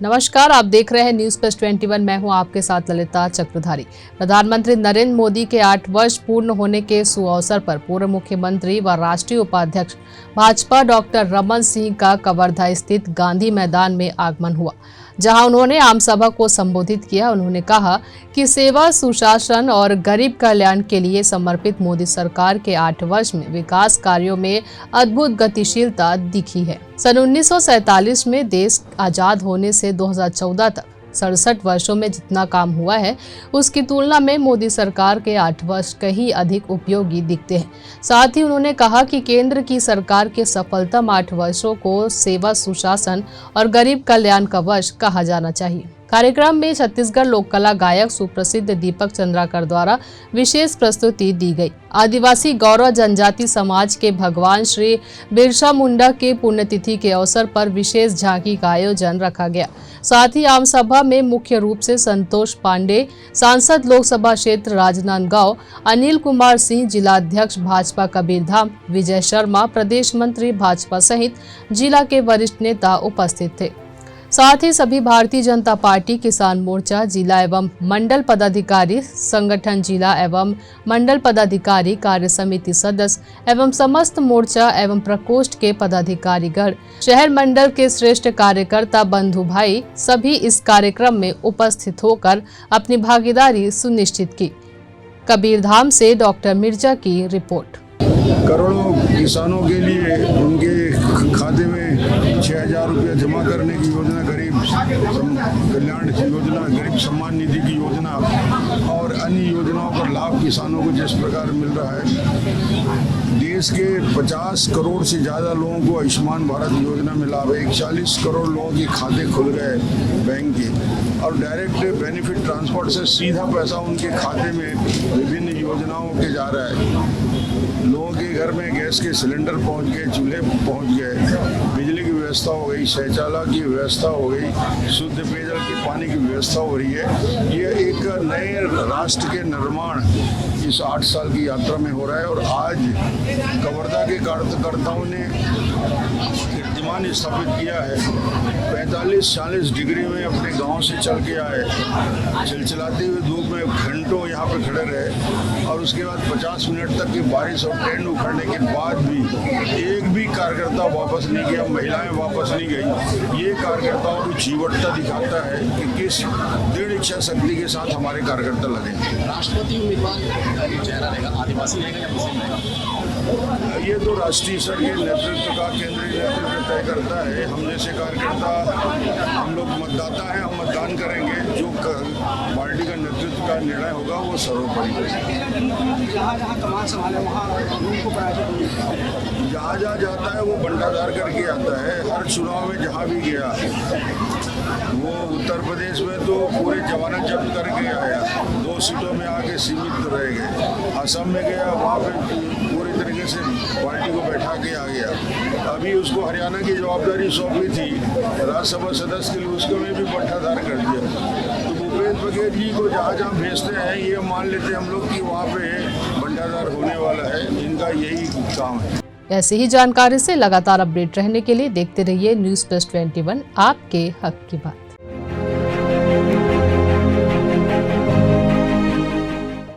नमस्कार, आप देख रहे हैं न्यूज प्लस 21। मैं हूं आपके साथ ललिता चक्रधारी। प्रधानमंत्री नरेंद्र मोदी के 8 वर्ष पूर्ण होने के सुअवसर पर पूर्व मुख्यमंत्री व राष्ट्रीय उपाध्यक्ष भाजपा डॉक्टर रमन सिंह का कवर्धा स्थित गांधी मैदान में आगमन हुआ, जहां उन्होंने आम सभा को संबोधित किया। उन्होंने कहा कि सेवा, सुशासन और गरीब कल्याण के लिए समर्पित मोदी सरकार के 8 वर्ष में विकास कार्यों में अद्भुत गतिशीलता दिखी है। सन 1947 में देश आजाद होने से 2014 तक 67 वर्षों में जितना काम हुआ है, उसकी तुलना में मोदी सरकार के 8 वर्ष कहीं अधिक उपयोगी दिखते हैं। साथ ही उन्होंने कहा कि केंद्र की सरकार के सफलतम 8 वर्षों को सेवा, सुशासन और गरीब कल्याण का वर्ष कहा जाना चाहिए। कार्यक्रम में छत्तीसगढ़ लोक कला गायक सुप्रसिद्ध दीपक चंद्राकर द्वारा विशेष प्रस्तुति दी गई। आदिवासी गौरव जनजाति समाज के भगवान श्री बिरसा मुंडा के पुण्यतिथि के अवसर पर विशेष झांकी का आयोजन रखा गया। साथ ही आम सभा में मुख्य रूप से संतोष पांडे, सांसद लोकसभा क्षेत्र राजनांदगांव, अनिल कुमार सिंह, जिलाध्यक्ष भाजपा कबीरधाम, विजय शर्मा, प्रदेश मंत्री भाजपा सहित जिला के वरिष्ठ नेता उपस्थित थे। साथ ही सभी भारतीय जनता पार्टी, किसान मोर्चा, जिला एवं मंडल पदाधिकारी, संगठन जिला एवं मंडल पदाधिकारी, कार्य समिति सदस्य एवं समस्त मोर्चा एवं प्रकोष्ठ के पदाधिकारीगण, शहर मंडल के श्रेष्ठ कार्यकर्ता बंधु भाई सभी इस कार्यक्रम में उपस्थित होकर अपनी भागीदारी सुनिश्चित की। कबीरधाम से डॉक्टर मिर्जा की रिपोर्ट। करोड़ों किसानों के लिए उनके खाते में 6,000 रुपया जमा करने की योजना, गरीब कल्याण योजना, गरीब सम्मान निधि की योजना और अन्य योजनाओं का लाभ किसानों को जिस प्रकार मिल रहा है। देश के 50 करोड़ से ज़्यादा लोगों को आयुष्मान भारत योजना में लाभ है। 41 करोड़ लोगों के खाते खुल गए बैंक के, और डायरेक्ट बेनिफिट ट्रांसपोर्ट से सीधा पैसा उनके खाते में विभिन्न योजनाओं के जा रहा है। लोगों के घर में गैस के सिलेंडर पहुंच गए, चूल्हे पहुंच गए, बिजली की व्यवस्था हो गई, शौचालय की व्यवस्था हो गई, शुद्ध पेयजल के पानी की व्यवस्था हो रही है। ये एक नए राष्ट्र के निर्माण इस 8 साल की यात्रा में हो रहा है। और आज कवर्धा के कार्यकर्ताओं ने कीर्तिमान स्थापित किया है। 45-40 डिग्री में अपने गांव से चल के आए, चिलचिलाती हुई धूप में घंटों यहाँ पे खड़े रहे, और उसके बाद 50 मिनट तक की बारिश और टेंट उखड़ने के बाद भी एक भी कार्यकर्ता वापस नहीं गया, महिलाएं वापस नहीं गई। ये कार्यकर्ताओं की जीवटता दिखाता है कि किस दृढ़ इच्छा शक्ति के साथ हमारे कार्यकर्ता लगे। राष्ट्रपति उम्मीदवार चेहरा रहेगा, आदिवासी रहेगा या मुस्लिम रहेगा? ये तो राष्ट्रीय स्तर के नेतृत्व का, केंद्रीय नेतृत्व तय करता है। हम जैसे कार्यकर्ता, हम लोग मतदाता हैं, हम मतदान करेंगे। जो पार्टी का नेतृत्व का निर्णय होगा वो सर्वोपरि है। जहाँ जाता है वो बंटाधार करके आता है। हर चुनाव में जहाँ भी गया, वो उत्तर प्रदेश में तो पूरे जमानत जब्त करके आया, 2 सीटों में आके सीमित रह गए। असम में गया, वहाँ पे पूरी तरीके से पार्टी को बैठा के आ गया। अभी उसको हरियाणा की जवाबदारी सौंपी थी राज्यसभा सदस्य के लिए, उसको में भी बंटाधार कर दिया। तो भूपेश बघेल जी को जहाँ भेजते हैं, ये मान लेते हैं हम लोग कि वहाँ पे बंटाधार होने वाला है। इनका यही काम है। ऐसी ही जानकारी से लगातार अपडेट रहने के लिए देखते रहिए न्यूज प्लस 21, आपके हक की बात।